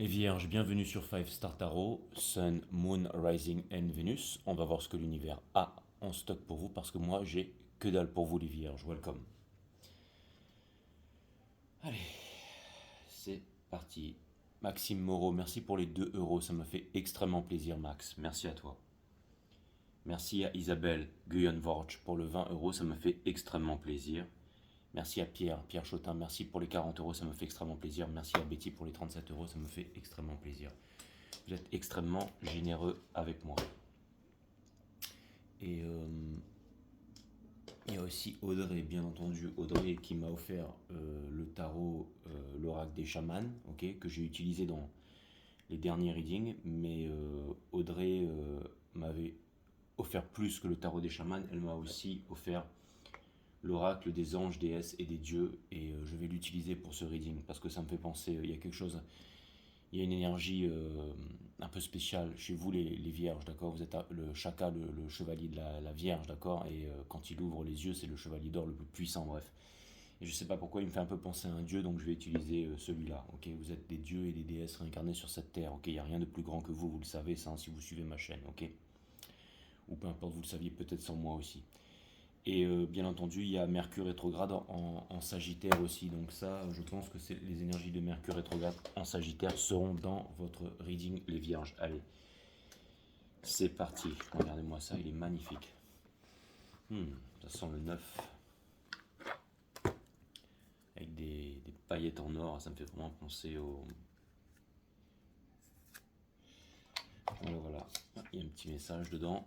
Les Vierges, bienvenue sur Five Star Tarot, Sun, Moon, Rising and Venus. On va voir ce que l'univers a en stock pour vous parce que moi j'ai que dalle pour vous les Vierges. Welcome. Allez, c'est parti. Maxime Moreau, merci pour les 2 euros, ça me fait extrêmement plaisir Max. Merci à toi. Merci à Isabelle Guyenvorch pour le 20 euros, ça me fait extrêmement plaisir. Merci à Pierre Chotin, merci pour les 40 euros, ça me fait extrêmement plaisir. Merci à Betty pour les 37 euros, ça me fait extrêmement plaisir. Vous êtes extrêmement généreux avec moi. Et il y a aussi Audrey, bien entendu, Audrey qui m'a offert le tarot, l'oracle des chamans, ok, que j'ai utilisé dans les derniers readings, mais Audrey m'avait offert plus que le tarot des chamans, elle m'a aussi offert l'oracle des anges, déesses et des dieux, et je vais l'utiliser pour ce reading parce que ça me fait penser, il y a quelque chose, il y a une énergie un peu spéciale chez vous les vierges, d'accord. Vous êtes le chaka, le chevalier de la vierge, d'accord, et quand il ouvre les yeux, c'est le chevalier d'or le plus puissant, bref. Et je sais pas pourquoi il me fait un peu penser à un dieu, donc je vais utiliser celui-là, ok. Vous êtes des dieux et des déesses réincarnés sur cette terre, ok. Il n'y a rien de plus grand que vous le savez, ça, hein, si vous suivez ma chaîne, ok. Ou peu importe, vous le saviez peut-être sans moi aussi. Et bien entendu, il y a Mercure rétrograde en Sagittaire aussi. Donc ça, je pense que les énergies de Mercure rétrograde en Sagittaire seront dans votre reading, les Vierges. Allez, c'est parti. Regardez-moi ça, il est magnifique. Ça sent le neuf. Avec des paillettes en or, ça me fait vraiment penser au... Voilà, il y a un petit message dedans.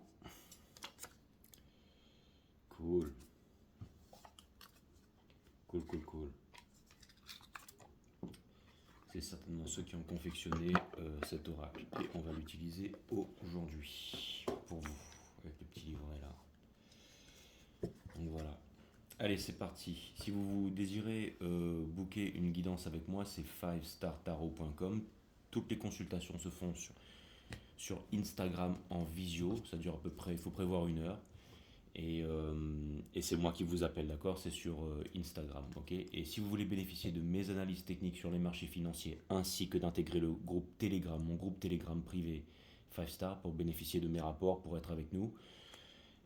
Cool. Cool. C'est certainement ceux qui ont confectionné cet oracle. Et on va l'utiliser aujourd'hui pour vous, avec le petit livret là. Donc voilà. Allez, c'est parti. Si vous désirez booker une guidance avec moi, c'est 5startarot.com. Toutes les consultations se font sur Instagram en visio. Ça dure à peu près, il faut prévoir 1 heure. Et c'est moi qui vous appelle, d'accord. C'est sur Instagram, ok. Et si vous voulez bénéficier de mes analyses techniques sur les marchés financiers, ainsi que d'intégrer le groupe Telegram, mon groupe Telegram privé 5 Star, pour bénéficier de mes rapports, pour être avec nous,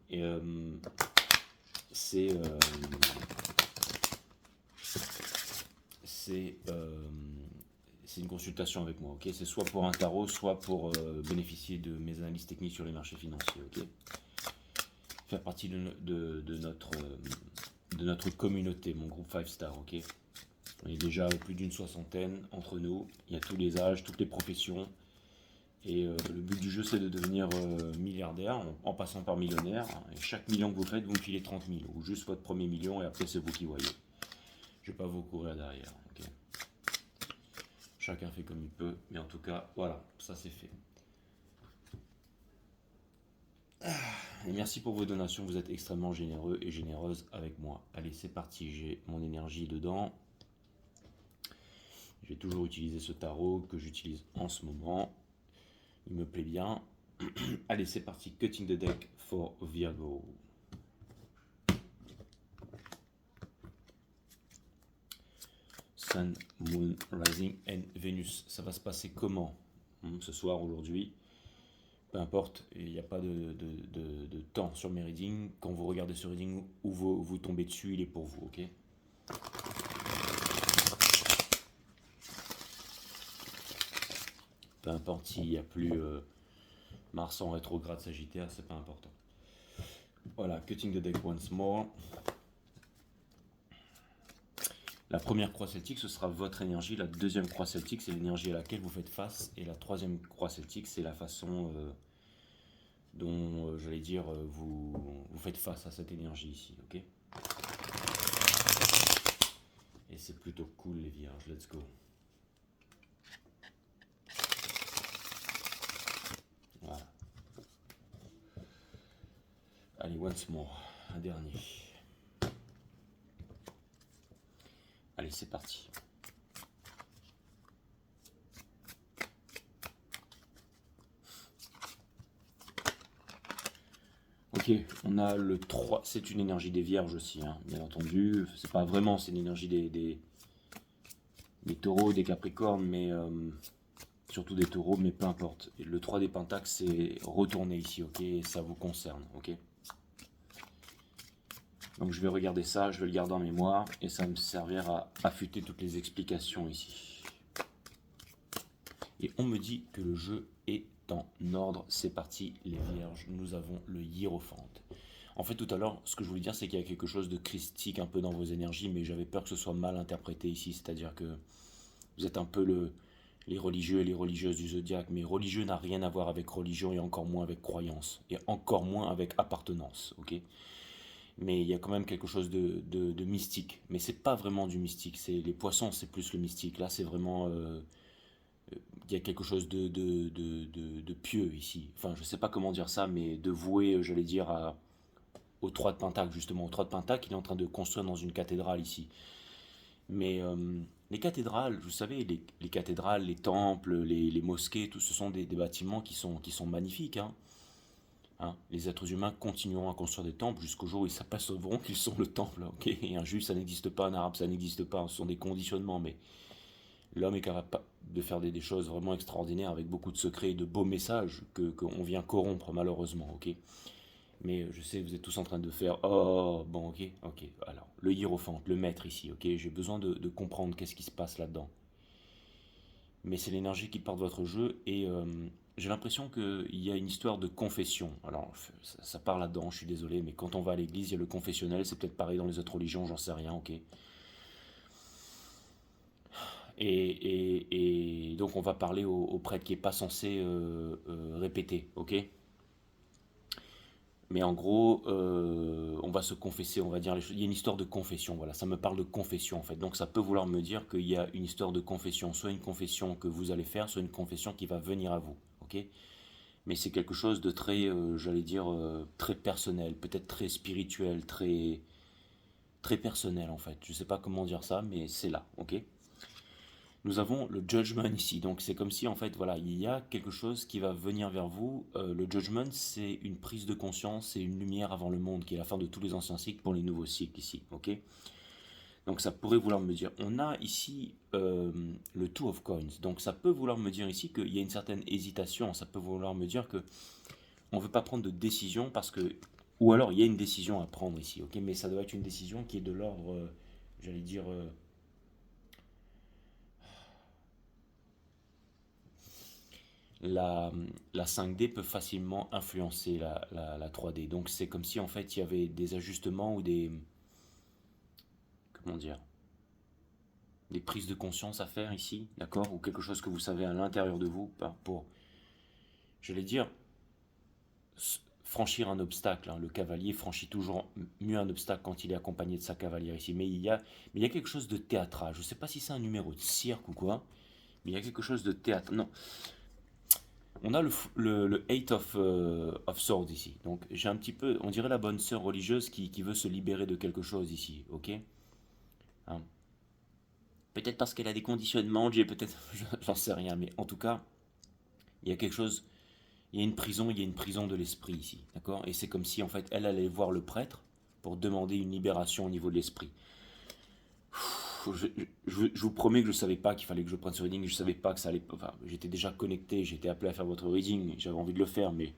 et c'est une consultation avec moi, ok. C'est soit pour un tarot, soit pour bénéficier de mes analyses techniques sur les marchés financiers, ok. Faire partie de notre communauté, mon groupe 5 Star, ok. On est déjà plus d'une 60aine entre nous, il y a tous les âges, toutes les professions, et le but du jeu c'est de devenir milliardaire en passant par millionnaire, et chaque million que vous faites, vous me filez 30 000, ou juste votre premier million, et après c'est vous qui voyez. Je ne vais pas vous courir derrière, ok. Chacun fait comme il peut, mais en tout cas, voilà, ça c'est fait. Et merci pour vos donations, vous êtes extrêmement généreux et généreuses avec moi. Allez, c'est parti, j'ai mon énergie dedans. Je vais toujours utiliser ce tarot que j'utilise en ce moment. Il me plaît bien. Allez, c'est parti, cutting the deck for Virgo. Sun, Moon, Rising and Venus. Ça va se passer comment ce soir, aujourd'hui? Peu importe, il n'y a pas de temps sur mes readings. Quand vous regardez ce reading ou vous tombez dessus, il est pour vous, ok. Peu importe s'il n'y a plus Mars en rétrograde Sagittaire, c'est pas important. Voilà, cutting the deck once more. La première croix celtique, ce sera votre énergie. La deuxième croix celtique, c'est l'énergie à laquelle vous faites face. Et la troisième croix celtique, c'est la façon dont, j'allais dire, vous faites face à cette énergie ici, ok. Et c'est plutôt cool les vierges, let's go. Voilà. Allez, once more, un dernier. Allez, c'est parti. Ok, on a le 3, c'est une énergie des vierges aussi, hein, bien entendu. C'est pas vraiment, c'est une énergie des taureaux, des capricornes, mais surtout des taureaux, mais peu importe. Et le 3 des pentacles, c'est retourner ici, ok? Et ça vous concerne, ok? Donc je vais regarder ça, je vais le garder en mémoire, et ça va me servir à affûter toutes les explications ici. Et on me dit que le jeu est en ordre, c'est parti les vierges, nous avons le hiérophante. En fait, tout à l'heure, ce que je voulais dire, c'est qu'il y a quelque chose de christique un peu dans vos énergies, mais j'avais peur que ce soit mal interprété ici, c'est-à-dire que vous êtes un peu les religieux et les religieuses du zodiaque, mais religieux n'a rien à voir avec religion et encore moins avec croyance, et encore moins avec appartenance, ok? Mais il y a quand même quelque chose de mystique, mais c'est pas vraiment du mystique, c'est les poissons, c'est plus le mystique, là c'est vraiment... il y a quelque chose de pieux ici, enfin je sais pas comment dire ça, mais de voué, j'allais dire, au 3 de Pentacle, justement, au 3 de Pentacle, il est en train de construire dans une cathédrale ici. Mais les cathédrales, vous savez, les cathédrales, les temples, les mosquées, tout ce sont des bâtiments qui sont magnifiques. Hein. Les êtres humains continueront à construire des temples jusqu'au jour où ils s'apercevront qu'ils sont le temple. Ok, et un juif, ça n'existe pas, un arabe, ça n'existe pas. Ce sont des conditionnements, mais l'homme est capable de faire des choses vraiment extraordinaires avec beaucoup de secrets et de beaux messages qu'on vient corrompre, malheureusement. Ok, mais je sais, vous êtes tous en train de faire oh, bon, ok, ok. Alors, le hiérophante, le maître ici, ok. J'ai besoin de comprendre qu'est-ce qui se passe là-dedans. Mais c'est l'énergie qui porte votre jeu et j'ai l'impression qu'il y a une histoire de confession. Alors, ça part là-dedans, je suis désolé, mais quand on va à l'église, il y a le confessionnel, c'est peut-être pareil dans les autres religions, j'en sais rien, ok. Et donc, on va parler au prêtre qui n'est pas censé répéter, ok. Mais en gros, on va se confesser, on va dire les choses. Il y a une histoire de confession, voilà, ça me parle de confession en fait. Donc ça peut vouloir me dire qu'il y a une histoire de confession, soit une confession que vous allez faire, soit une confession qui va venir à vous, ok? Mais c'est quelque chose de très, j'allais dire, très personnel, peut-être très spirituel, très personnel en fait. Je sais pas comment dire ça, mais c'est là, ok? Nous avons le judgment ici. Donc c'est comme si en fait voilà, il y a quelque chose qui va venir vers vous. Le judgment, c'est une prise de conscience, c'est une lumière avant le monde qui est la fin de tous les anciens cycles pour les nouveaux cycles ici. Ok. Donc ça pourrait vouloir me dire, on a ici le two of coins. Donc ça peut vouloir me dire ici qu'il y a une certaine hésitation. Ça peut vouloir me dire que on veut pas prendre de décision parce que, ou alors il y a une décision à prendre ici. Ok. Mais ça doit être une décision qui est de l'ordre, j'allais dire. La, la 5D peut facilement influencer la 3D. Donc c'est comme si en fait il y avait des ajustements ou des, comment dire, des prises de conscience à faire ici, d'accord? Ou quelque chose que vous savez à l'intérieur de vous pour, j'allais dire, franchir un obstacle. Hein. Le cavalier franchit toujours mieux un obstacle quand il est accompagné de sa cavalière ici. Mais il y a quelque chose de théâtral. Je ne sais pas si c'est un numéro de cirque ou quoi, mais il y a quelque chose de théâtre. Non, on a le Eight of Swords ici. Donc j'ai un petit peu, on dirait la bonne sœur religieuse qui veut se libérer de quelque chose ici, ok. Hein. Peut-être parce qu'elle a des conditionnements, j'ai peut-être, j'en sais rien, mais en tout cas, il y a quelque chose, il y a une prison de l'esprit ici, d'accord. Et c'est comme si en fait elle allait voir le prêtre pour demander une libération au niveau de l'esprit. Je vous promets que je ne savais pas qu'il fallait que je prenne ce reading, je ne savais pas que ça allait. Enfin, j'étais déjà connecté, j'étais appelé à faire votre reading, j'avais envie de le faire, mais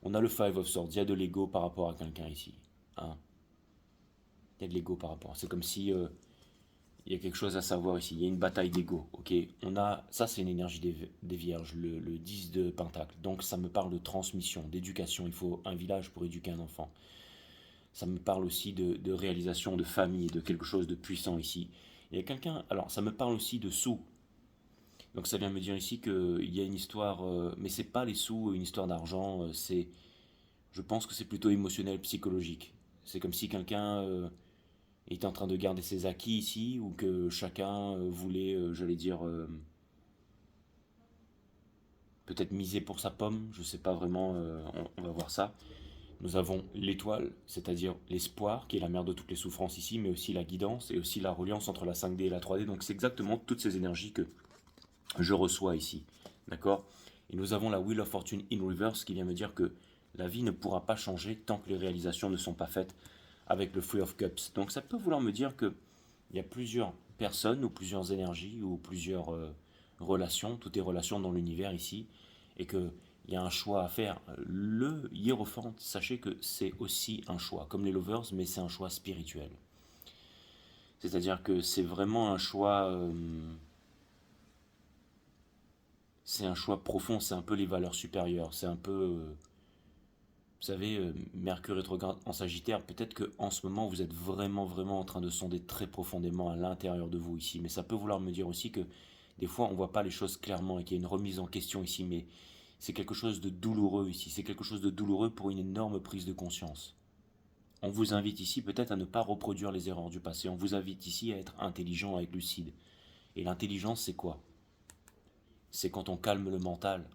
on a le Five of Swords, il y a de l'ego par rapport à quelqu'un ici. Hein. Il y a de l'ego par rapport. C'est comme si il y a quelque chose à savoir ici. Il y a une bataille d'ego. Ok. On a ça, c'est une énergie des vierges, le 10 de pentacle. Donc ça me parle de transmission, d'éducation. Il faut un village pour éduquer un enfant. Ça me parle aussi de réalisation de famille, de quelque chose de puissant ici. Il y a quelqu'un. Alors ça me parle aussi de sous. Donc ça vient me dire ici qu'il y a une histoire, mais c'est pas les sous, une histoire d'argent. C'est, je pense que c'est plutôt émotionnel, psychologique. C'est comme si quelqu'un était en train de garder ses acquis ici, ou que chacun voulait, j'allais dire, peut-être miser pour sa pomme, je sais pas vraiment, on va voir ça. Nous avons l'étoile, c'est-à-dire l'espoir, qui est la mère de toutes les souffrances ici, mais aussi la guidance et aussi la reliance entre la 5D et la 3D. Donc c'est exactement toutes ces énergies que je reçois ici. D'accord. Et nous avons la Wheel of Fortune in reverse qui vient me dire que la vie ne pourra pas changer tant que les réalisations ne sont pas faites avec le Three of Cups. Donc ça peut vouloir me dire que il y a plusieurs personnes ou plusieurs énergies ou plusieurs relation, tout est relation dans l'univers ici, et qu'il y a un choix à faire. Le hiérophante, sachez que c'est aussi un choix, comme les lovers, mais c'est un choix spirituel. C'est-à-dire que c'est vraiment un choix, c'est un choix profond, c'est un peu les valeurs supérieures, c'est un peu, vous savez, Mercure rétrograde en Sagittaire, peut-être que en ce moment vous êtes vraiment, vraiment en train de sonder très profondément à l'intérieur de vous ici, mais ça peut vouloir me dire aussi que des fois on voit pas les choses clairement et qu'il y a une remise en question ici, mais c'est quelque chose de douloureux ici, c'est quelque chose de douloureux pour une énorme prise de conscience. On vous invite ici peut-être à ne pas reproduire les erreurs du passé, on vous invite ici à être intelligent, à être lucide. Et l'intelligence, c'est quoi? C'est quand on calme le mental,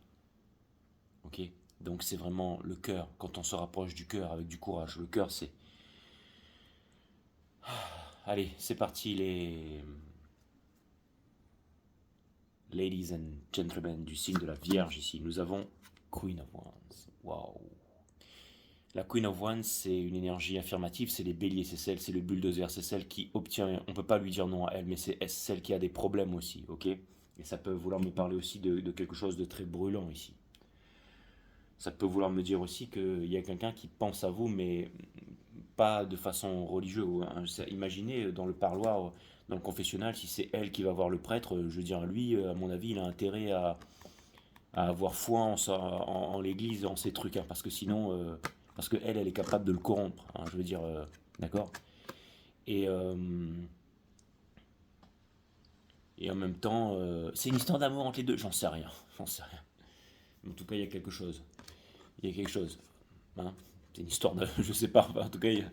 ok? Donc c'est vraiment le cœur, quand on se rapproche du cœur avec du courage. Le cœur, c'est... Allez, c'est parti les... Ladies and gentlemen du signe de la Vierge ici. Nous avons Queen of Wands. Waouh! La Queen of Wands, c'est une énergie affirmative, c'est les béliers, c'est le bulldozer, c'est celle qui obtient, on ne peut pas lui dire non à elle, mais c'est celle qui a des problèmes aussi, ok? Et ça peut vouloir me parler aussi de quelque chose de très brûlant ici. Ça peut vouloir me dire aussi qu'il y a quelqu'un qui pense à vous, mais pas de façon religieuse. Imaginez dans le parloir, dans le confessionnal, si c'est elle qui va voir le prêtre, je veux dire, lui, à mon avis, il a intérêt à avoir foi en l'église, en ces trucs, hein, parce que sinon, parce que elle est capable de le corrompre, hein, je veux dire, d'accord. Et, et en même temps, c'est une histoire d'amour entre les deux, j'en sais rien, j'en sais rien. En tout cas, il y a quelque chose. Il y a quelque chose. Hein. C'est une histoire de. Je sais pas. En tout cas, il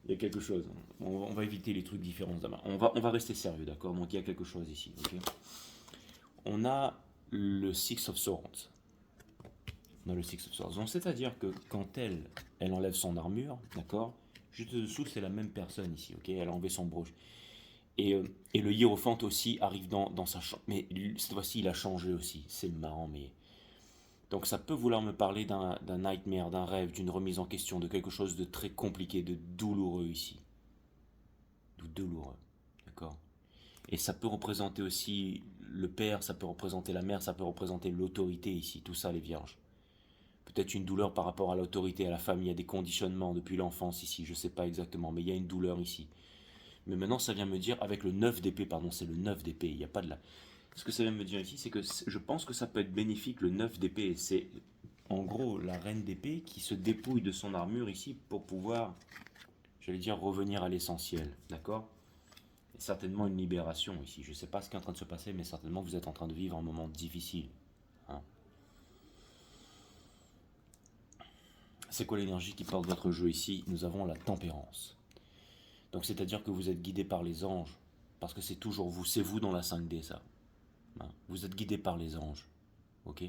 y a quelque chose. On va éviter les trucs différents. On va rester sérieux, d'accord? Donc il y a quelque chose ici. Okay, on a le Six of Swords. On a le Six of Swords. Donc c'est-à-dire que quand elle enlève son armure, d'accord? Juste dessous, c'est la même personne ici. Ok, elle a enlevé son brooch. Et le hiérophante aussi arrive dans sa chambre. Mais cette fois-ci, il a changé aussi. C'est marrant, mais donc ça peut vouloir me parler d'un nightmare, d'un rêve, d'une remise en question, de quelque chose de très compliqué, de douloureux ici. De douloureux, d'accord? Et ça peut représenter aussi le père, ça peut représenter la mère, ça peut représenter l'autorité ici, tout ça les vierges. Peut-être une douleur par rapport à l'autorité, à la famille, il y a des conditionnements depuis l'enfance ici, je ne sais pas exactement, mais il y a une douleur ici. Mais maintenant ça vient me dire, avec le 9 d'épée, pardon, c'est le 9 d'épée, il n'y a pas de la... Ce que ça vient me dire ici, c'est que je pense que ça peut être bénéfique, le 9 d'épée, c'est en gros la reine d'épée qui se dépouille de son armure ici pour pouvoir, j'allais dire, revenir à l'essentiel, d'accord? Et certainement une libération ici. Je ne sais pas ce qui est en train de se passer, mais certainement vous êtes en train de vivre un moment difficile. Hein. C'est quoi l'énergie qui porte votre jeu ici? Nous avons la tempérance. Donc c'est-à-dire que vous êtes guidé par les anges, parce que c'est toujours vous, c'est vous dans la 5D ça. Hein. Vous êtes guidé par les anges, ok?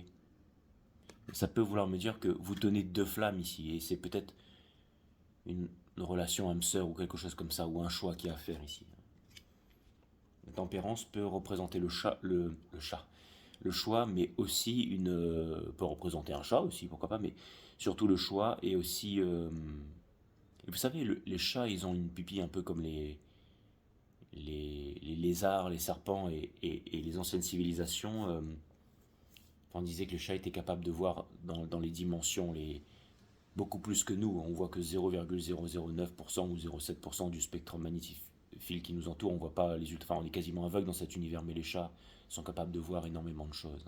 Ça peut vouloir me dire que vous tenez deux flammes ici, et c'est peut-être une relation âme-sœur ou quelque chose comme ça, ou un choix qu'il y a à faire ici. La tempérance peut représenter le choix, mais aussi peut représenter un chat aussi, pourquoi pas, mais surtout le choix et aussi, et vous savez, les chats, ils ont une pupille un peu comme les lézards, les serpents et les anciennes civilisations. On disait que le chat était capable de voir dans les dimensions beaucoup plus que nous. On voit que 0,009% ou 0,7% du spectre magnétique qui nous entoure. On voit pas les ultra. Enfin, on est quasiment aveugle dans cet univers, mais les chats sont capables de voir énormément de choses.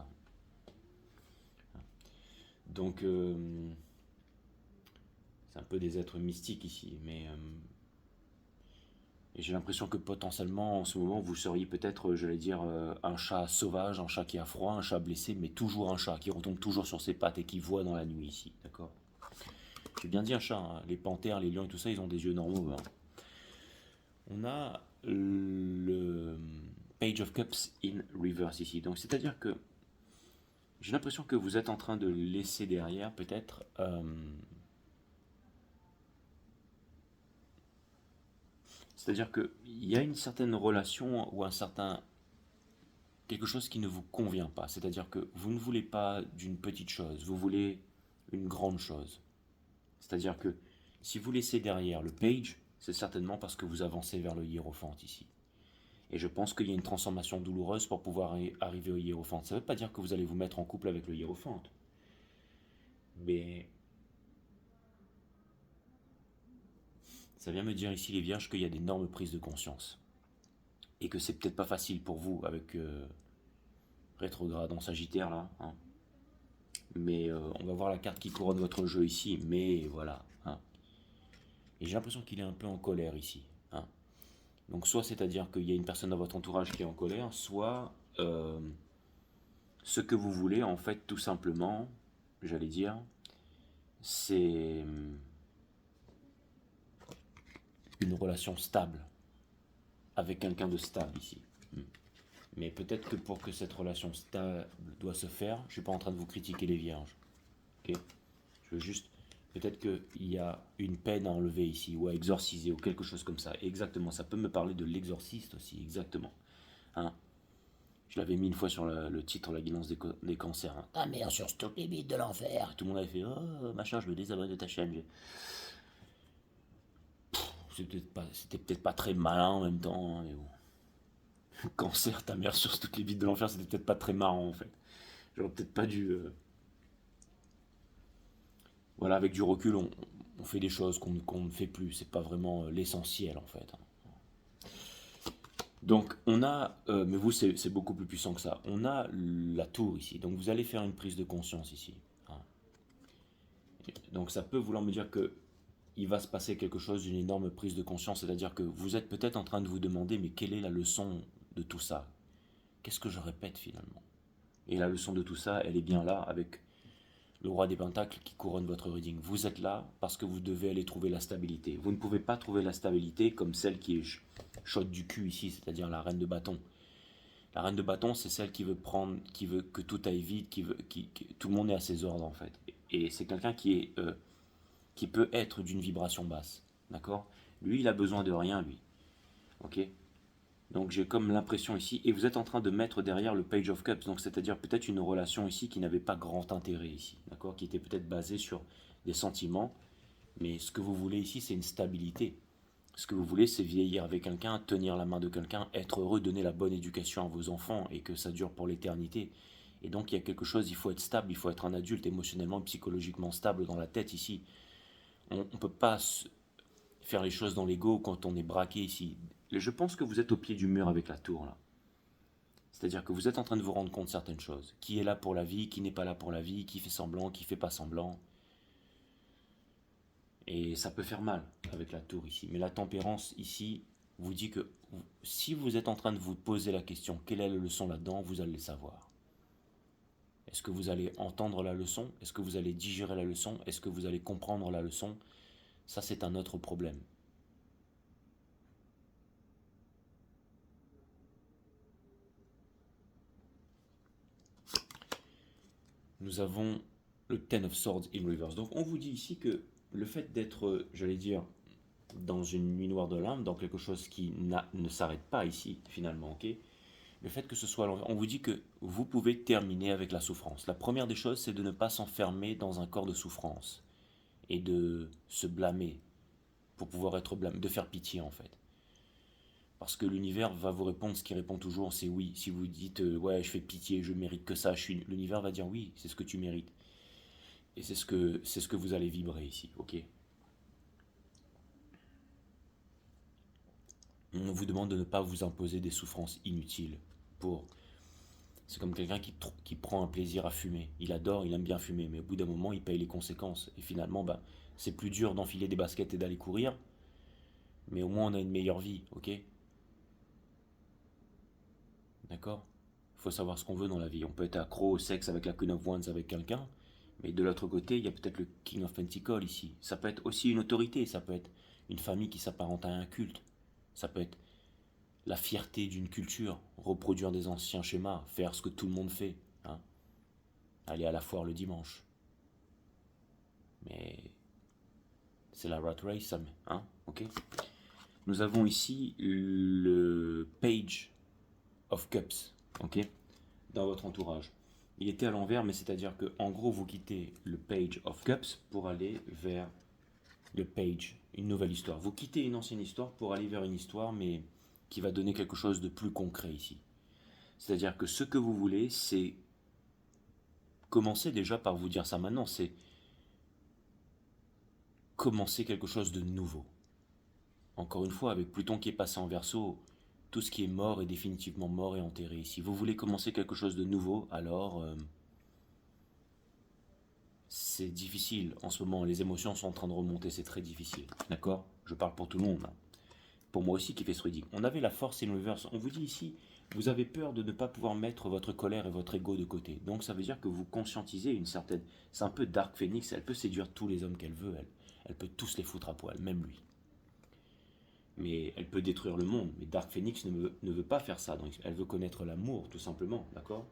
Donc, c'est un peu des êtres mystiques ici, mais et j'ai l'impression que potentiellement, en ce moment, vous seriez peut-être, j'allais dire, un chat sauvage, un chat qui a froid, un chat blessé, mais toujours un chat qui retombe toujours sur ses pattes et qui voit dans la nuit ici, d'accord? J'ai bien dit un chat, hein. Les panthères, les lions et tout ça, ils ont des yeux normaux. Hein. On a le Page of Cups in reverse ici. Donc c'est-à-dire que j'ai l'impression que vous êtes en train de laisser derrière peut-être c'est-à-dire qu'il y a une certaine relation ou un certain quelque chose qui ne vous convient pas. C'est-à-dire que vous ne voulez pas d'une petite chose, vous voulez une grande chose. C'est-à-dire que si vous laissez derrière le page, c'est certainement parce que vous avancez vers le hiérophante ici. Et je pense qu'il y a une transformation douloureuse pour pouvoir arriver au hiérophante. Ça ne veut pas dire que vous allez vous mettre en couple avec le hiérophante. Mais ça vient me dire ici, les vierges, qu'il y a d'énormes prises de conscience. Et que c'est peut-être pas facile pour vous avec rétrograde en Sagittaire là. Hein. Mais on va voir la carte qui couronne votre jeu ici. Mais voilà. Hein. Et j'ai l'impression qu'il est un peu en colère ici. Hein. Donc soit c'est-à-dire qu'il y a une personne dans votre entourage qui est en colère, soit ce que vous voulez en fait tout simplement, j'allais dire, c'est une relation stable avec quelqu'un de stable ici. Mais peut-être que pour que cette relation stable doit se faire, je ne suis pas en train de vous critiquer les vierges. Okay, je veux juste, peut-être qu'il y a une peine à enlever ici, ou à exorciser, ou quelque chose comme ça. Exactement, ça peut me parler de l'exorciste aussi, exactement. Hein, je l'avais mis une fois sur le titre, la guidance des cancers. Hein. Ta mère sur toutes les vides de l'enfer. Tout le monde avait fait, oh machin, je me désabonne de ta chaîne. C'était peut-être pas très malin en même temps, hein, mais bon. Cancer, ta mère sur toutes les vides de l'enfer, c'était peut-être pas très marrant en fait. J'aurais peut-être pas dû. Voilà, avec du recul, on fait des choses qu'on ne fait plus. C'est pas vraiment l'essentiel en fait. Donc on a, mais vous c'est beaucoup plus puissant que ça. On a la tour ici. Donc vous allez faire une prise de conscience ici. Hein. Donc ça peut vouloir me dire que il va se passer quelque chose d'une énorme prise de conscience. C'est-à-dire que vous êtes peut-être en train de vous demander, mais quelle est la leçon de tout ça? Qu'est-ce que je répète finalement? Et la leçon de tout ça, elle est bien là avec le roi des pentacles qui couronne votre reading. Vous êtes là parce que vous devez aller trouver la stabilité. Vous ne pouvez pas trouver la stabilité comme celle qui est chaude du cul ici, c'est-à-dire la reine de bâton. La reine de bâton, c'est celle qui veut prendre, qui veut que tout aille vite, tout le monde est à ses ordres en fait. Et c'est quelqu'un qui peut être d'une vibration basse, d'accord? Lui, il a besoin de rien, lui, ok? Donc j'ai comme l'impression ici, et vous êtes en train de mettre derrière le Page of Cups, donc c'est-à-dire peut-être une relation ici qui n'avait pas grand intérêt ici, d'accord, qui était peut-être basée sur des sentiments, mais ce que vous voulez ici, c'est une stabilité. Ce que vous voulez, c'est vieillir avec quelqu'un, tenir la main de quelqu'un, être heureux, donner la bonne éducation à vos enfants, et que ça dure pour l'éternité. Et donc il y a quelque chose, il faut être stable, il faut être un adulte émotionnellement, psychologiquement stable dans la tête ici. On ne peut pas faire les choses dans l'ego quand on est braqué ici. Je pense que vous êtes au pied du mur avec la tour là. C'est-à-dire que vous êtes en train de vous rendre compte de certaines choses. Qui est là pour la vie, qui n'est pas là pour la vie, qui fait semblant, qui fait pas semblant. Et ça peut faire mal avec la tour ici. Mais la tempérance ici vous dit que si vous êtes en train de vous poser la question, quelle est la leçon là-dedans, vous allez le savoir. Est-ce que vous allez entendre la leçon? Est-ce que vous allez digérer la leçon? Est-ce que vous allez comprendre la leçon? Ça, c'est un autre problème. Nous avons le Ten of Swords in Reverse. Donc on vous dit ici que le fait d'être, j'allais dire, dans une nuit noire de l'âme, dans quelque chose qui ne s'arrête pas ici, finalement, ok? Le fait que ce soit à l'envers, on vous dit que vous pouvez terminer avec la souffrance. La première des choses, c'est de ne pas s'enfermer dans un corps de souffrance et de se blâmer pour pouvoir être blâmé, de faire pitié en fait. Parce que l'univers va vous répondre ce qu'il répond toujours, c'est oui. Si vous dites ouais, je fais pitié, je mérite que ça, l'univers va dire oui, c'est ce que tu mérites. Et c'est ce que vous allez vibrer ici, ok? On vous demande de ne pas vous imposer des souffrances inutiles pour. C'est comme quelqu'un qui prend un plaisir à fumer. Il adore, il aime bien fumer, mais au bout d'un moment, il paye les conséquences. Et finalement, bah, c'est plus dur d'enfiler des baskets et d'aller courir, mais au moins on a une meilleure vie, ok? D'accord? Il faut savoir ce qu'on veut dans la vie. On peut être accro au sexe avec la Queen of Wands avec quelqu'un, mais de l'autre côté, il y a peut-être le King of Pentacles ici. Ça peut être aussi une autorité, ça peut être une famille qui s'apparente à un culte. Ça peut être la fierté d'une culture, reproduire des anciens schémas, faire ce que tout le monde fait. Hein. Aller à la foire le dimanche. Mais c'est la rat race, ça, hein, ok? Nous avons ici le Page of Cups, ok? Dans votre entourage. Il était à l'envers, mais c'est-à-dire que en gros, vous quittez le Page of Cups pour aller vers le Page, une nouvelle histoire. Vous quittez une ancienne histoire pour aller vers une histoire, mais qui va donner quelque chose de plus concret ici. C'est-à-dire que ce que vous voulez, c'est commencer déjà par vous dire ça maintenant, c'est commencer quelque chose de nouveau. Encore une fois, avec Pluton qui est passé en Verseau, tout ce qui est mort est définitivement mort et enterré ici. Vous voulez commencer quelque chose de nouveau, alors c'est difficile. En ce moment, les émotions sont en train de remonter, c'est très difficile. D'accord? Je parle pour tout le monde, hein. Pour moi aussi qui fait ce reading. On avait la force et l'univers. On vous dit ici, vous avez peur de ne pas pouvoir mettre votre colère et votre ego de côté. Donc ça veut dire que vous conscientisez une certaine... C'est un peu Dark Phoenix, elle peut séduire tous les hommes qu'elle veut, elle. Elle peut tous les foutre à poil, même lui. Mais elle peut détruire le monde. Mais Dark Phoenix ne veut pas faire ça. Donc elle veut connaître l'amour, tout simplement. D'accord?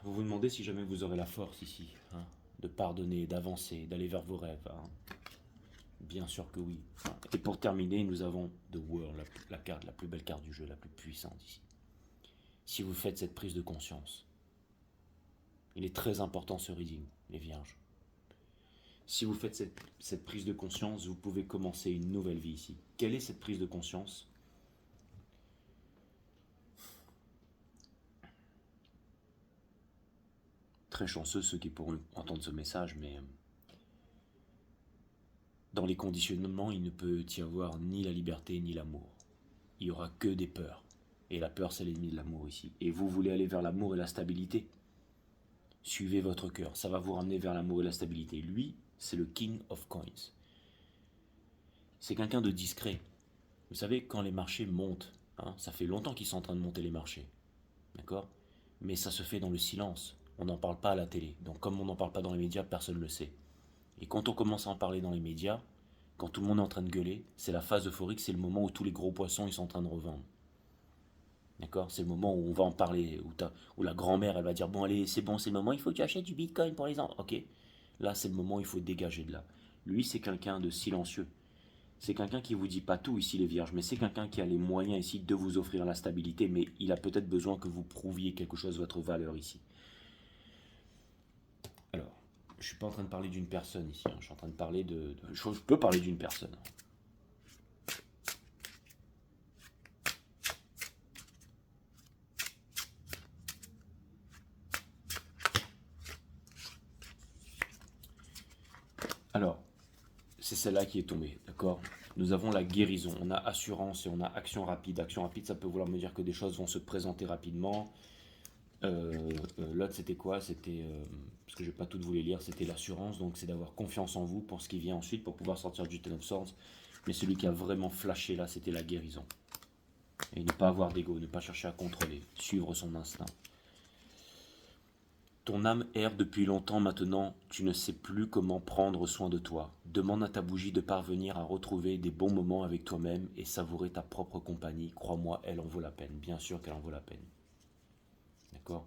Vous vous demandez si jamais vous aurez la force ici, hein, de pardonner, d'avancer, d'aller vers vos rêves. Hein. Bien sûr que oui. Et pour terminer, nous avons The World, la carte, la plus belle carte du jeu, la plus puissante ici. Si vous faites cette prise de conscience, il est très important ce reading, les vierges. Si vous faites cette prise de conscience, vous pouvez commencer une nouvelle vie ici. Quelle est cette prise de conscience? Très chanceux ceux qui pourront entendre ce message, mais dans les conditionnements, il ne peut y avoir ni la liberté ni l'amour. Il n'y aura que des peurs. Et la peur, c'est l'ennemi de l'amour ici. Et vous voulez aller vers l'amour et la stabilité. Suivez votre cœur, ça va vous ramener vers l'amour et la stabilité. Lui, c'est le King of Coins. C'est quelqu'un de discret. Vous savez, quand les marchés montent, hein, ça fait longtemps qu'ils sont en train de monter les marchés. D'accord? Mais ça se fait dans le silence. On n'en parle pas à la télé. Donc comme on n'en parle pas dans les médias, personne ne le sait. Et quand on commence à en parler dans les médias, quand tout le monde est en train de gueuler, c'est la phase euphorique, c'est le moment où tous les gros poissons ils sont en train de revendre. D'accord? C'est le moment où on va en parler, où la grand-mère elle va dire bon allez c'est bon, c'est le moment, il faut que tu achètes du bitcoin pour les enfants. Ok? Là c'est le moment où il faut dégager de là. Lui c'est quelqu'un de silencieux. C'est quelqu'un qui vous dit pas tout ici les vierges, mais c'est quelqu'un qui a les moyens ici de vous offrir la stabilité, mais il a peut-être besoin que vous prouviez quelque chose de votre valeur ici. Alors, je suis pas en train de parler d'une personne ici, hein. Je suis en train de parler je peux parler d'une personne. Alors, c'est celle-là qui est tombée, d'accord? Nous avons la guérison, on a assurance et on a action rapide. Action rapide, ça peut vouloir me dire que des choses vont se présenter rapidement. L'autre, c'était quoi? C'était, parce que je vais pas toutes vous les lire, c'était l'assurance, donc c'est d'avoir confiance en vous pour ce qui vient ensuite, pour pouvoir sortir du Ten of Swords. Mais celui qui a vraiment flashé là, c'était la guérison. Et ne pas avoir d'ego, ne pas chercher à contrôler, suivre son instinct. Ton âme erre depuis longtemps maintenant, tu ne sais plus comment prendre soin de toi. Demande à ta bougie de parvenir à retrouver des bons moments avec toi-même et savourer ta propre compagnie. Crois-moi, elle en vaut la peine. Bien sûr qu'elle en vaut la peine. D'accord?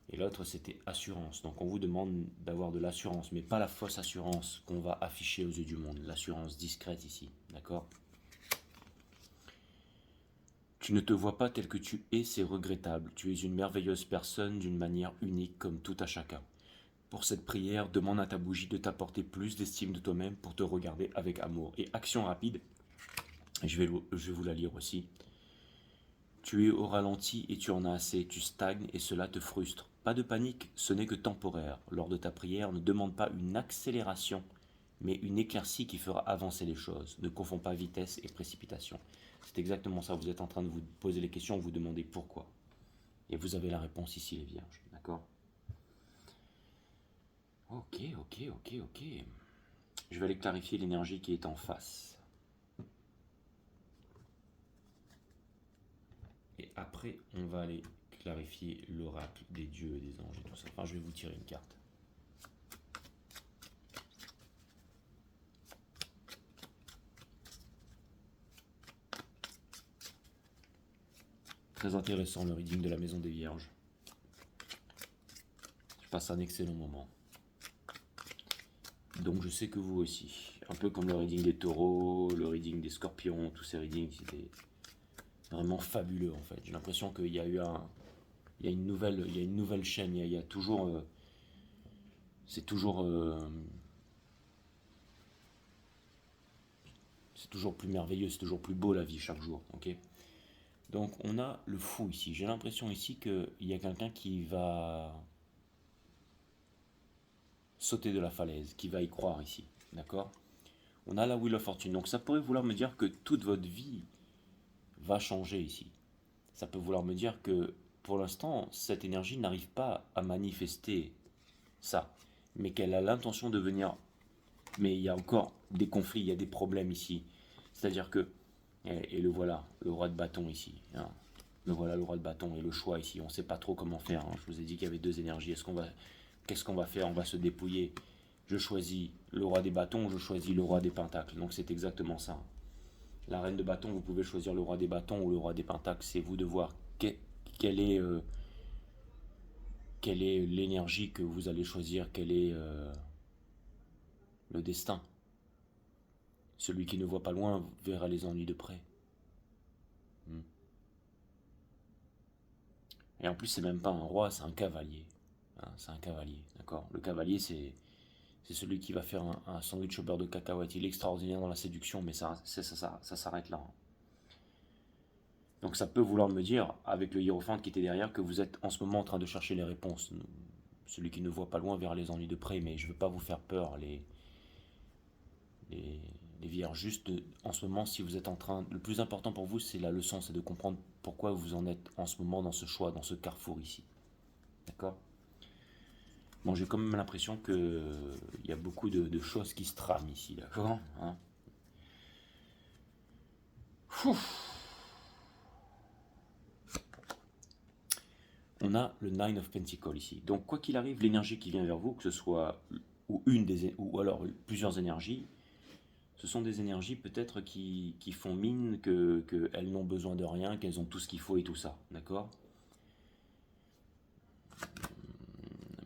Et l'autre, c'était assurance. Donc on vous demande d'avoir de l'assurance, mais pas la fausse assurance qu'on va afficher aux yeux du monde. L'assurance discrète ici. D'accord? Tu ne te vois pas tel que tu es, c'est regrettable. Tu es une merveilleuse personne d'une manière unique comme tout à chacun. Pour cette prière, demande à ta bougie de t'apporter plus d'estime de toi-même pour te regarder avec amour. Et action rapide, je vais vous la lire aussi. Tu es au ralenti et tu en as assez, tu stagnes et cela te frustre. Pas de panique, ce n'est que temporaire. Lors de ta prière, ne demande pas une accélération, mais une éclaircie qui fera avancer les choses. Ne confonds pas vitesse et précipitation. C'est exactement ça, vous êtes en train de vous poser les questions, vous demandez pourquoi. Et vous avez la réponse ici, les vierges, d'accord? Ok. Je vais aller clarifier l'énergie qui est en face. Et après, on va aller clarifier l'oracle des dieux et des anges et tout ça. Enfin, je vais vous tirer une carte. Très intéressant le reading de la maison des vierges. Je passe un excellent moment. Donc je sais que vous aussi. Un peu comme le reading des taureaux, le reading des scorpions, tous ces readings, c'était vraiment fabuleux en fait. J'ai l'impression qu'il y a eu il y a une nouvelle chaîne. Il y a toujours, c'est toujours, C'est toujours plus merveilleux, c'est toujours plus beau la vie chaque jour, ok? Donc on a le fou ici. J'ai l'impression ici qu'il y a quelqu'un qui va sauter de la falaise, qui va y croire ici, d'accord? On a la Wheel of Fortune. Donc ça pourrait vouloir me dire que toute votre vie va changer ici. Ça peut vouloir me dire que pour l'instant, cette énergie n'arrive pas à manifester ça, mais qu'elle a l'intention de venir. Mais il y a encore des conflits, il y a des problèmes ici. C'est-à-dire que, et le voilà, le roi de bâton ici. Hein. Le voilà, le roi de bâton et le choix ici. On ne sait pas trop comment faire. Hein. Je vous ai dit qu'il y avait deux énergies. Qu'est-ce qu'on va faire? On va se dépouiller. Je choisis le roi des bâtons, je choisis le roi des pentacles. Donc c'est exactement ça. La reine de bâton, vous pouvez choisir le roi des bâtons ou le roi des pentacles. C'est vous de voir quelle est, quelle est l'énergie que vous allez choisir, quel est le destin. Celui qui ne voit pas loin verra les ennuis de près. Et en plus, c'est même pas un roi, c'est un cavalier. Hein, c'est un cavalier, d'accord? Le cavalier, c'est celui qui va faire un sandwich au beurre de cacahuète. Il est extraordinaire dans la séduction, mais ça s'arrête là. Hein. Donc ça peut vouloir me dire, avec le hiérophante qui était derrière, que vous êtes en ce moment en train de chercher les réponses. Celui qui ne voit pas loin verra les ennuis de près, mais je ne veux pas vous faire peur, les vierges. Juste en ce moment, si vous êtes en train... Le plus important pour vous, c'est la leçon, c'est de comprendre pourquoi vous en êtes en ce moment dans ce choix, dans ce carrefour ici. D'accord? Bon, j'ai quand même l'impression qu'il y a beaucoup de choses qui se trament ici, d'accord? Hein. On a le Nine of Pentacles ici. Donc, quoi qu'il arrive, l'énergie qui vient vers vous, que ce soit ou alors plusieurs énergies, ce sont des énergies peut-être qui font mine qu'elles n'ont besoin de rien, qu'elles ont tout ce qu'il faut et tout ça, d'accord?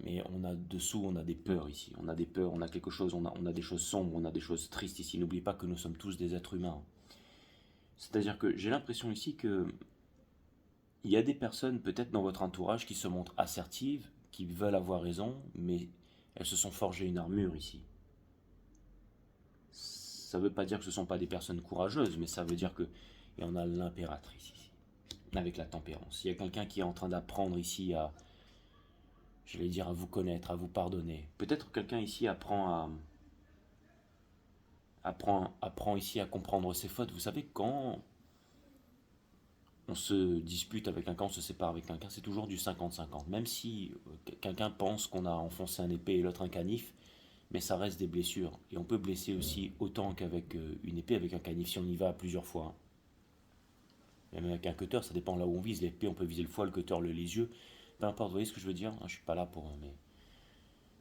Mais on a dessous, on a des peurs ici, on a des peurs, on a quelque chose, on a des choses sombres, on a des choses tristes ici. N'oubliez pas que nous sommes tous des êtres humains. C'est-à-dire que j'ai l'impression ici que il y a des personnes peut-être dans votre entourage qui se montrent assertives, qui veulent avoir raison, mais elles se sont forgées une armure ici. Ça ne veut pas dire que ce ne sont pas des personnes courageuses, mais ça veut dire que... Et on a l'impératrice ici, avec la tempérance. Il y a quelqu'un qui est en train d'apprendre ici à... J'allais dire à vous connaître, à vous pardonner. Peut-être quelqu'un ici apprend ici à comprendre ses fautes. Vous savez, quand on se dispute avec quelqu'un, on se sépare avec quelqu'un, c'est toujours du 50-50. Même si quelqu'un pense qu'on a enfoncé un épée et l'autre un canif, mais ça reste des blessures. Et on peut blesser aussi autant qu'avec une épée, avec un canif, si on y va plusieurs fois. Même avec un cutter, ça dépend là où on vise. L'épée, on peut viser le foie, le cutter, les yeux. Peu importe, vous voyez ce que je veux dire? Je suis pas là pour... Mais...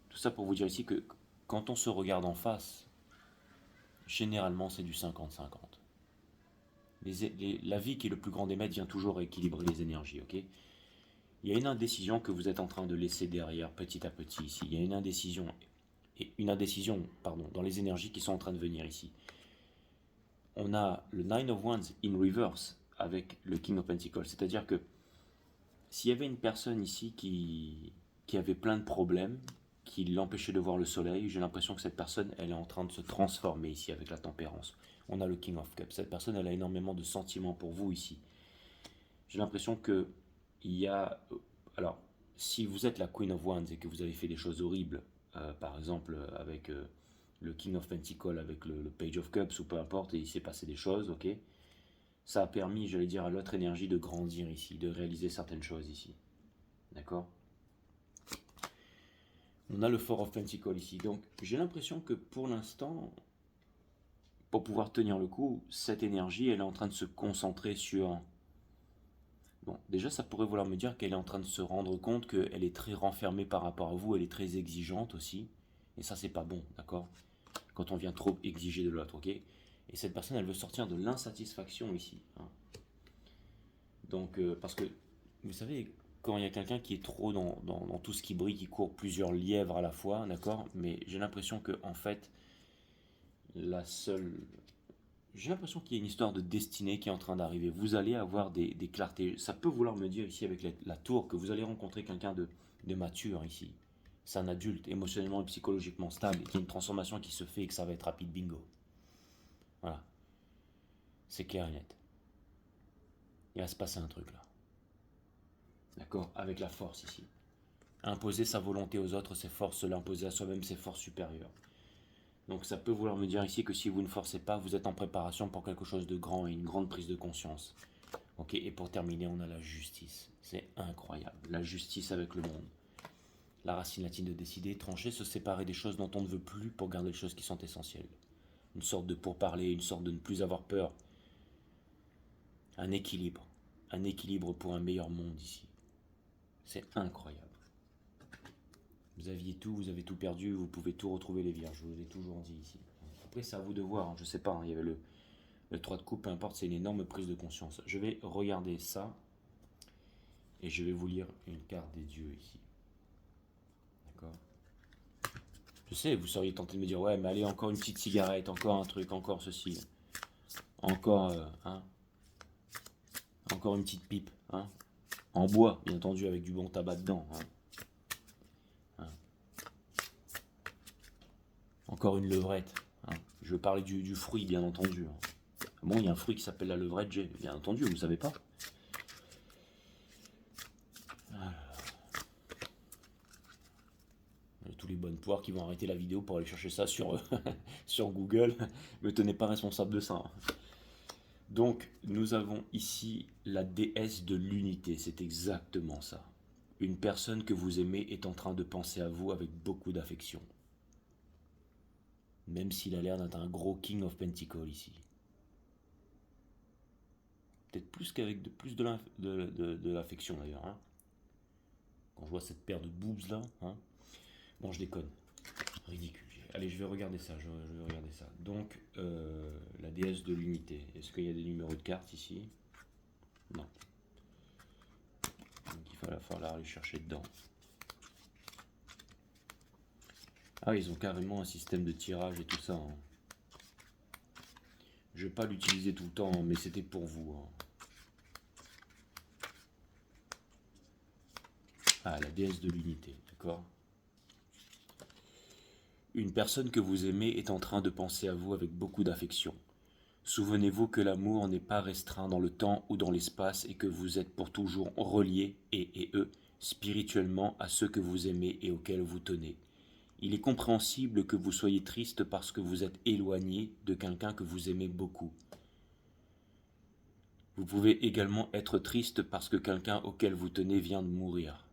Tout ça pour vous dire ici que quand on se regarde en face, généralement c'est du 50-50. La vie qui est le plus grand des maîtres vient toujours équilibrer les énergies, ok? Il y a une indécision que vous êtes en train de laisser derrière petit à petit ici. Il y a une indécision, dans les énergies qui sont en train de venir ici. On a le Nine of Wands in reverse avec le King of Pentacles. C'est-à-dire que s'il y avait une personne ici qui avait plein de problèmes, qui l'empêchait de voir le soleil, j'ai l'impression que cette personne, elle est en train de se transformer ici avec la tempérance. On a le King of Cups. Cette personne, elle a énormément de sentiments pour vous ici. J'ai l'impression que il y a... Alors, si vous êtes la Queen of Wands et que vous avez fait des choses horribles, par exemple avec le King of Pentacles, avec le Page of Cups, ou peu importe, et il s'est passé des choses, ok? Ça a permis, j'allais dire, à l'autre énergie de grandir ici, de réaliser certaines choses ici. D'accord? On a le Four of Pentacles ici. Donc, j'ai l'impression que pour l'instant, pour pouvoir tenir le coup, cette énergie, elle est en train de se concentrer sur... Bon, déjà, ça pourrait vouloir me dire qu'elle est en train de se rendre compte qu'elle est très renfermée par rapport à vous, elle est très exigeante aussi. Et ça, c'est pas bon, d'accord? Quand on vient trop exiger de l'autre, ok? Et cette personne, elle veut sortir de l'insatisfaction ici. Hein. Donc, parce que, vous savez, quand il y a quelqu'un qui est trop dans tout ce qui brille, qui court plusieurs lièvres à la fois, d'accord? Mais j'ai l'impression que, en fait, j'ai l'impression qu'il y a une histoire de destinée qui est en train d'arriver. Vous allez avoir des clartés. Ça peut vouloir me dire ici avec la tour que vous allez rencontrer quelqu'un de mature ici. C'est un adulte émotionnellement et psychologiquement stable et qui a une transformation qui se fait et que ça va être rapide, bingo. Voilà. C'est clair et net. Il va se passer un truc là. D'accord? Avec la force ici. Imposer sa volonté aux autres, c'est force. Se l'imposer à soi-même, c'est force supérieure. Donc ça peut vouloir me dire ici que si vous ne forcez pas, vous êtes en préparation pour quelque chose de grand et une grande prise de conscience. Ok, et pour terminer, on a la justice. C'est incroyable. La justice avec le monde. La racine latine de décider, trancher, se séparer des choses dont on ne veut plus pour garder les choses qui sont essentielles. Une sorte de pourparler, une sorte de ne plus avoir peur. Un équilibre. Un équilibre pour un meilleur monde ici. C'est incroyable. Vous aviez tout, vous avez tout perdu, vous pouvez tout retrouver les vierges, je vous l'ai toujours dit ici. Après, c'est à vous de voir, je sais pas, il y avait le 3 de coupe, peu importe, c'est une énorme prise de conscience. Je vais regarder ça, et je vais vous lire une carte des dieux ici. D'accord? Je sais, vous seriez tenté de me dire, ouais, mais allez, encore une petite cigarette, encore un truc, encore ceci. Encore, encore une petite pipe, hein? En bois, bien entendu, avec du bon tabac dedans, hein? Encore une levrette. Hein. Je veux parler du fruit, bien entendu. Hein. Bon, il y a un fruit qui s'appelle la levrette, bien entendu, vous ne savez pas. Alors. Tous les bonnes poires qui vont arrêter la vidéo pour aller chercher ça sur, sur Google. Ne tenez pas responsable de ça. Hein. Donc, nous avons ici la déesse de l'unité. C'est exactement ça. Une personne que vous aimez est en train de penser à vous avec beaucoup d'affection. Même s'il a l'air d'être un gros King of Pentacles ici. Peut-être plus qu'avec plus de l'affection d'ailleurs. Hein. Quand je vois cette paire de boobs là. Hein. Bon, je déconne. Ridicule. Allez, je vais regarder ça. Je vais regarder ça. Donc, la déesse de l'unité. Est-ce qu'il y a des numéros de cartes ici? Non. Donc, il va falloir aller chercher dedans. Ah, ils ont carrément un système de tirage et tout ça. Hein. Je vais pas l'utiliser tout le temps, mais c'était pour vous. Hein. Ah, la déesse de l'unité, d'accord? Une personne que vous aimez est en train de penser à vous avec beaucoup d'affection. Souvenez-vous que l'amour n'est pas restreint dans le temps ou dans l'espace et que vous êtes pour toujours reliés, et eux, spirituellement à ceux que vous aimez et auxquels vous tenez. Il est compréhensible que vous soyez triste parce que vous êtes éloigné de quelqu'un que vous aimez beaucoup. Vous pouvez également être triste parce que quelqu'un auquel vous tenez vient de mourir.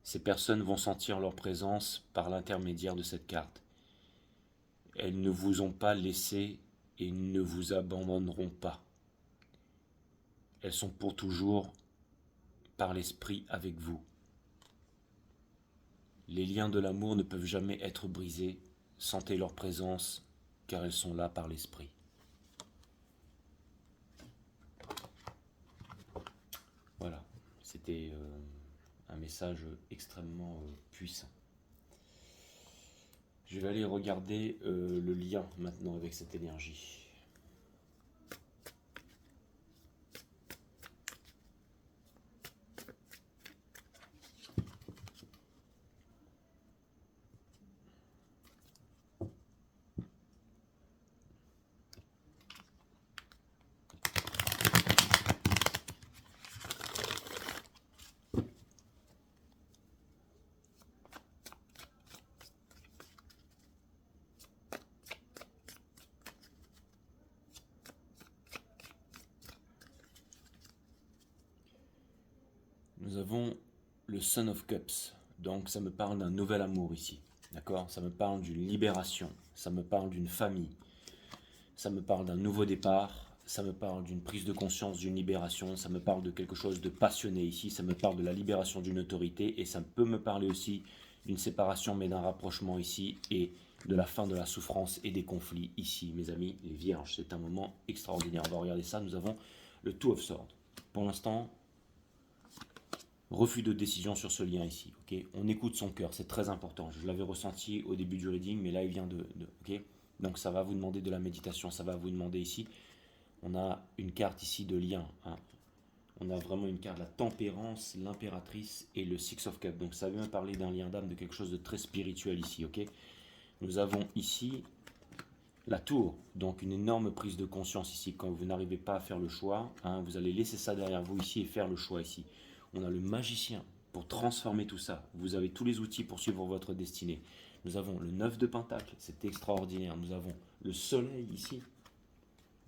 Ces personnes vont sentir leur présence par l'intermédiaire de cette carte. Elles ne vous ont pas laissé et ne vous abandonneront pas. Elles sont pour toujours par l'esprit avec vous. Les liens de l'amour ne peuvent jamais être brisés. Sentez leur présence car elles sont là par l'esprit. Voilà, c'était un message extrêmement puissant. Je vais aller regarder le lien maintenant avec cette énergie. Nous avons le Son of Cups, donc ça me parle d'un nouvel amour ici, d'accord? Ça me parle d'une libération, ça me parle d'une famille, ça me parle d'un nouveau départ, ça me parle d'une prise de conscience, d'une libération, ça me parle de quelque chose de passionné ici, ça me parle de la libération d'une autorité, et ça peut me parler aussi d'une séparation mais d'un rapprochement ici, et de la fin de la souffrance et des conflits ici, mes amis, les vierges. C'est un moment extraordinaire. On va regarder ça, nous avons le Two of Swords. Pour l'instant, refus de décision sur ce lien ici. Okay, on écoute son cœur, c'est très important. Je l'avais ressenti au début du reading, mais là il vient okay, donc ça va vous demander de la méditation, ça va vous demander ici. On a une carte ici de lien. Hein. On a vraiment une carte, la tempérance, l'impératrice et le Six of Cups. Donc ça veut me parler d'un lien d'âme, de quelque chose de très spirituel ici. Okay, nous avons ici La tour, donc une énorme prise de conscience ici. Quand vous n'arrivez pas à faire le choix, hein, vous allez laisser ça derrière vous ici et faire le choix ici. On a le magicien pour transformer tout ça. Vous avez tous les outils pour suivre votre destinée. Nous avons le 9 de Pentacle, c'est extraordinaire. Nous avons le soleil ici,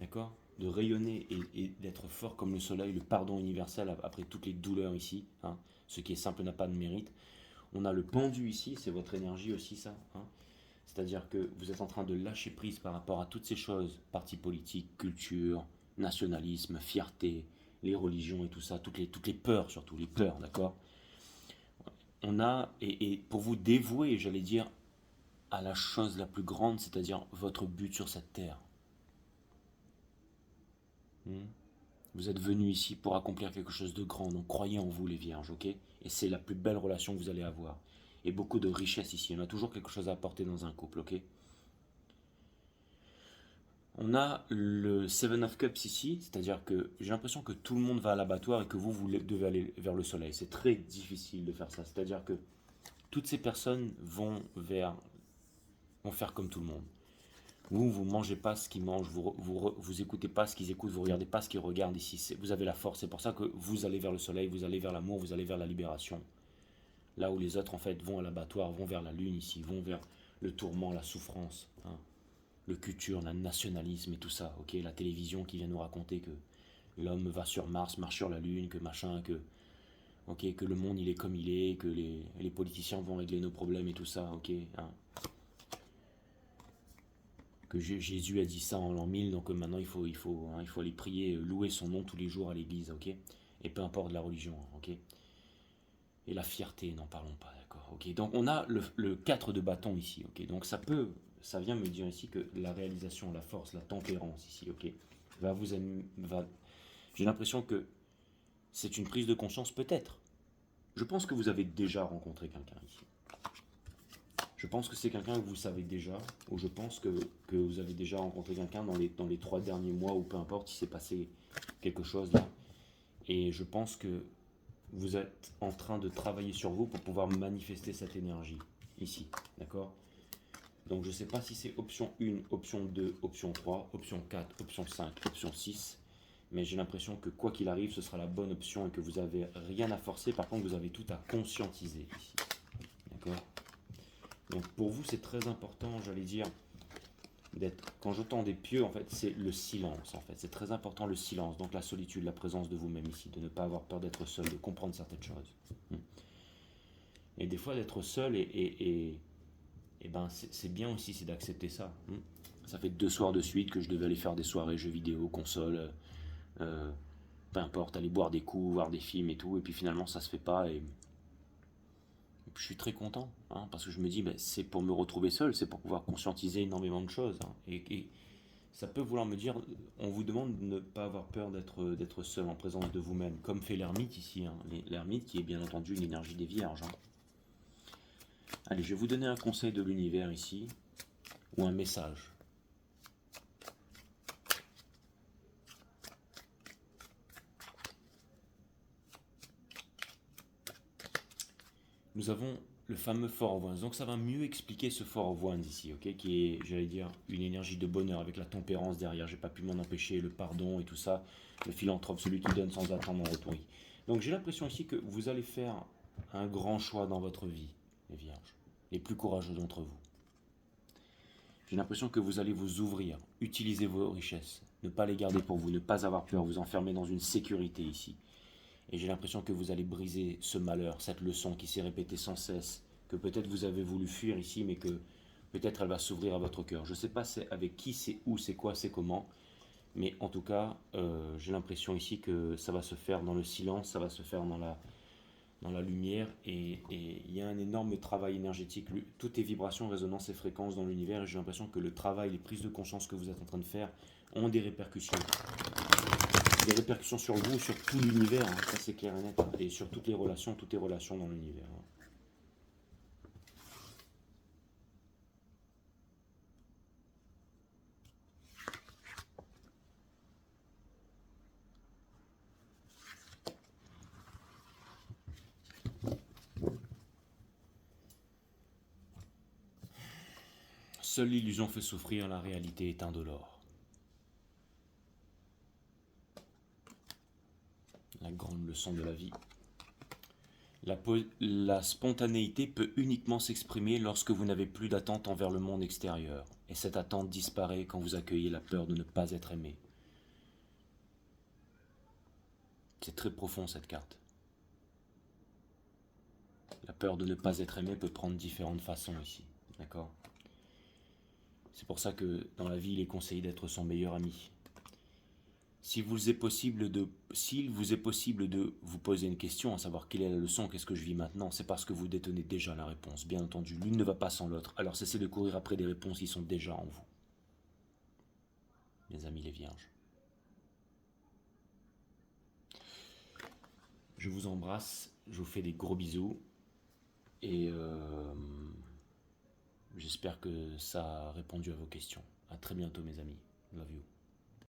d'accord, de rayonner et d'être fort comme le soleil, le pardon universel après toutes les douleurs ici. Hein. Ce qui est simple n'a pas de mérite. On a le pendu ici, c'est votre énergie aussi ça. Hein. C'est-à-dire que vous êtes en train de lâcher prise par rapport à toutes ces choses, partis politiques, culture, nationalisme, fierté, les religions et tout ça, toutes les peurs surtout, les peurs, d'accord. On a, et pour vous dévouer, j'allais dire, à la chose la plus grande, c'est-à-dire votre but sur cette terre. Hmm. Vous êtes venus ici pour accomplir quelque chose de grand, donc croyez en vous les vierges, ok. Et c'est la plus belle relation que vous allez avoir. Et beaucoup de richesse ici, on a toujours quelque chose à apporter dans un couple, ok. On a le Seven of Cups ici, c'est-à-dire que j'ai l'impression que tout le monde va à l'abattoir et que vous devez aller vers le soleil. C'est très difficile de faire ça, c'est-à-dire que toutes ces personnes vont faire comme tout le monde. Vous mangez pas ce qu'ils mangent, vous écoutez pas ce qu'ils écoutent, vous regardez pas ce qu'ils regardent ici. Vous avez la force, c'est pour ça que vous allez vers le soleil, vous allez vers l'amour, vous allez vers la libération. Là où les autres en fait vont à l'abattoir, vont vers la lune ici, vont vers le tourment, la souffrance, hein. Le culture, le nationalisme et tout ça, ok, la télévision qui vient nous raconter que l'homme va sur Mars, marche sur la Lune, que machin, que le monde il est comme il est, que les politiciens vont régler nos problèmes et tout ça, ok, hein. Que Jésus a dit ça en l'an 1000, donc maintenant il faut aller prier, louer son nom tous les jours à l'église, ok, et peu importe la religion, ok. Et la fierté, n'en parlons pas, d'accord, ok. Donc on a le 4 de bâton ici, ok, donc ça vient me dire ici que la réalisation, la force, la tempérance ici, ok, va vous va. J'ai l'impression que c'est une prise de conscience peut-être. Je pense que vous avez déjà rencontré quelqu'un ici. Je pense que c'est quelqu'un que vous savez déjà, ou je pense que vous avez déjà rencontré quelqu'un dans les 3 derniers mois, ou peu importe, il s'est passé quelque chose là. Et je pense que vous êtes en train de travailler sur vous pour pouvoir manifester cette énergie ici, d'accord. Donc je ne sais pas si c'est option 1, option 2, option 3, option 4, option 5, option 6, mais j'ai l'impression que quoi qu'il arrive, ce sera la bonne option et que vous n'avez rien à forcer, par contre vous avez tout à conscientiser ici, d'accord. Donc pour vous c'est très important, j'allais dire, quand j'entends des pieux, en fait, c'est le silence, en fait. C'est très important le silence, donc la solitude, la présence de vous-même ici, de ne pas avoir peur d'être seul, de comprendre certaines choses. Et des fois, d'être seul, et ben, c'est bien aussi, c'est d'accepter ça. Ça fait 2 soirs de suite que je devais aller faire des soirées jeux vidéo, console, euh, peu importe, aller boire des coups, voir des films et tout, et puis finalement, ça se fait pas, et je suis très content, hein, parce que je me dis, ben, c'est pour me retrouver seul, c'est pour pouvoir conscientiser énormément de choses, hein, et ça peut vouloir me dire, on vous demande de ne pas avoir peur d'être seul en présence de vous-même, comme fait l'ermite ici, hein, l'ermite qui est bien entendu une énergie des vierges, hein. Allez, je vais vous donner un conseil de l'univers ici, ou un message. Nous avons le fameux Four of Wands, donc ça va mieux expliquer ce Four of Wands ici, ok, qui est, j'allais dire, une énergie de bonheur avec la tempérance derrière, j'ai pas pu m'en empêcher, le pardon et tout ça, le philanthrope, celui qui donne sans attendre en retour. Donc j'ai l'impression ici que vous allez faire un grand choix dans votre vie, les vierges, les plus courageux d'entre vous. J'ai l'impression que vous allez vous ouvrir, utiliser vos richesses, ne pas les garder pour vous, ne pas avoir peur, vous enfermer dans une sécurité ici. Et j'ai l'impression que vous allez briser ce malheur, cette leçon qui s'est répétée sans cesse, que peut-être vous avez voulu fuir ici, mais que peut-être elle va s'ouvrir à votre cœur. Je ne sais pas c'est avec qui, c'est où, c'est quoi, c'est comment, mais en tout cas, j'ai l'impression ici que ça va se faire dans le silence, ça va se faire dans la lumière, et il y a un énorme travail énergétique. Toutes les vibrations, résonances et fréquences dans l'univers, et j'ai l'impression que le travail, les prises de conscience que vous êtes en train de faire ont des répercussions. Des répercussions sur vous, sur tout l'univers, hein, ça c'est clair et net, hein, et sur toutes les relations dans l'univers. Hein. Seule l'illusion fait souffrir, la réalité est indolore. La grande leçon de la vie. La spontanéité peut uniquement s'exprimer lorsque vous n'avez plus d'attente envers le monde extérieur. Et cette attente disparaît quand vous accueillez la peur de ne pas être aimé. C'est très profond cette carte. La peur de ne pas être aimé peut prendre différentes façons ici. D'accord ? C'est pour ça que dans la vie, il est conseillé d'être son meilleur ami. S'il vous est possible de vous poser une question, à savoir quelle est la leçon, qu'est-ce que je vis maintenant, c'est parce que vous détenez déjà la réponse. Bien entendu, l'une ne va pas sans l'autre. Alors cessez de courir après des réponses qui sont déjà en vous. Mes amis les vierges. Je vous embrasse, je vous fais des gros bisous. Et j'espère que ça a répondu à vos questions. À très bientôt mes amis. Love you.